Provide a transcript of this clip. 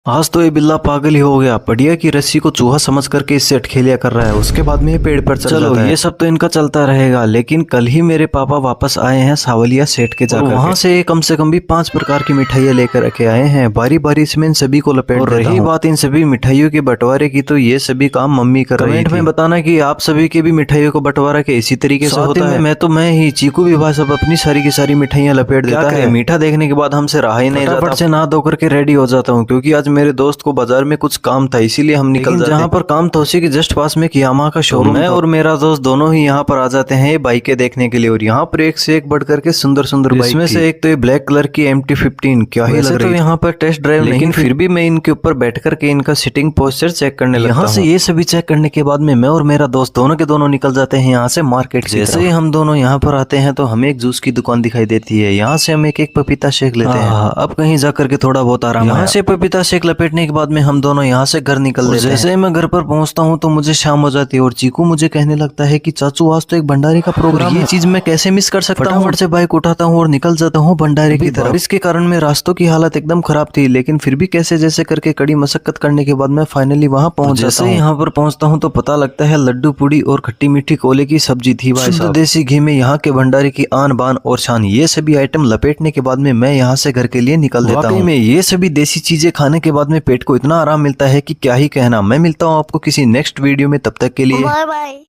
आज तो ये बिल्ला पागल ही हो गया। बढ़िया की रस्सी को चूहा समझ करके इससे अटखेलिया कर रहा है, उसके बाद में ये पेड़ पर चढ़ जाता है। ये सब तो इनका चलता रहेगा, लेकिन कल ही मेरे पापा वापस आए हैं सावलिया सेठ के जाकर। वहाँ से कम से कम भी 5 प्रकार की मिठाइयाँ लेकर के आए हैं। बारी बारी से मैं इन सभी को लपेट देता हूं। रही बात इन सभी मिठाइयों के बंटवारे की, तो ये सभी काम मम्मी कर रही थी। कमेंट में बताना कि आप सभी के भी मिठाइयों का बंटवारा के इसी तरीके से होता है। मैं ही चीकू भी भाई सब अपनी सारी की सारी मिठाइयाँ लपेट देता है। मीठा देखने के बाद हमसे रहा ही नहीं जाता। फटाफट से नहा धो करके रेडी हो जाता हूँ, क्योंकि आज मेरे दोस्त को बाजार में कुछ काम था, इसीलिए हम निकल जाते हैं। जहाँ पर काम था उसी के जस्ट पास में यामाहा का शोरूम है, और मेरा दोस्त दोनों ही यहाँ पर आ जाते हैं बाइकें देखने के लिए। और यहाँ पर एक से एक बढ़ करके सुंदर सुंदर बाइक, इसमें से एक तो ये ब्लैक कलर की MT-15 क्या ही लग रही है। तो यहाँ पर टेस्ट ड्राइव, लेकिन फिर भी मैं इनके ऊपर बैठ करके इनका सिटिंग पोस्चर चेक करने लगता हूँ। यहाँ से ये सभी चेक करने के बाद में मैं और मेरा दोस्त दोनों के दोनों निकल जाते हैं यहाँ से मार्केट। जैसे ही हम दोनों यहाँ पर आते हैं तो हमें एक जूस की दुकान दिखाई देती है। यहाँ से हम एक एक पपीता शेक लेते हैं। अब कहीं जाकर के थोड़ा बहुत आराम। यहाँ से पपीता शेक लपेटने के बाद में हम दोनों यहाँ से घर निकल लेते हैं। जैसे ही मैं घर पर पहुंचता हूँ तो मुझे शाम हो जाती है, और चीकू मुझे कहने लगता है कि चाचू आज तो एक भंडारे का प्रोग्राम है। ये चीज मैं कैसे मिस कर सकता हूँ। फटाफट से बाइक उठाता हूँ और निकल जाता हूँ भंडारे की तरफ। इसके कारण में रास्तों की हालत एकदम खराब थी, लेकिन फिर भी कैसे जैसे करके कड़ी मशक्कत करने के बाद मैं फाइनली वहाँ पहुंच जाता हूँ। यहाँ पर पहुंचता हूँ तो पता लगता है लड्डू पूड़ी और खट्टी मीठी कोले की सब्जी थी भाई साहब। देसी घी में यहाँ के भंडारे की आन बान और शान। ये सभी आइटम लपेटने के बाद में मैं यहाँ से घर के लिए निकल देता हूँ। में ये सभी देसी चीजें खाने के बाद में पेट को इतना आराम मिलता है कि क्या ही कहना। मैं मिलता हूँ आपको किसी नेक्स्ट वीडियो में, तब तक के लिए बाय बाय।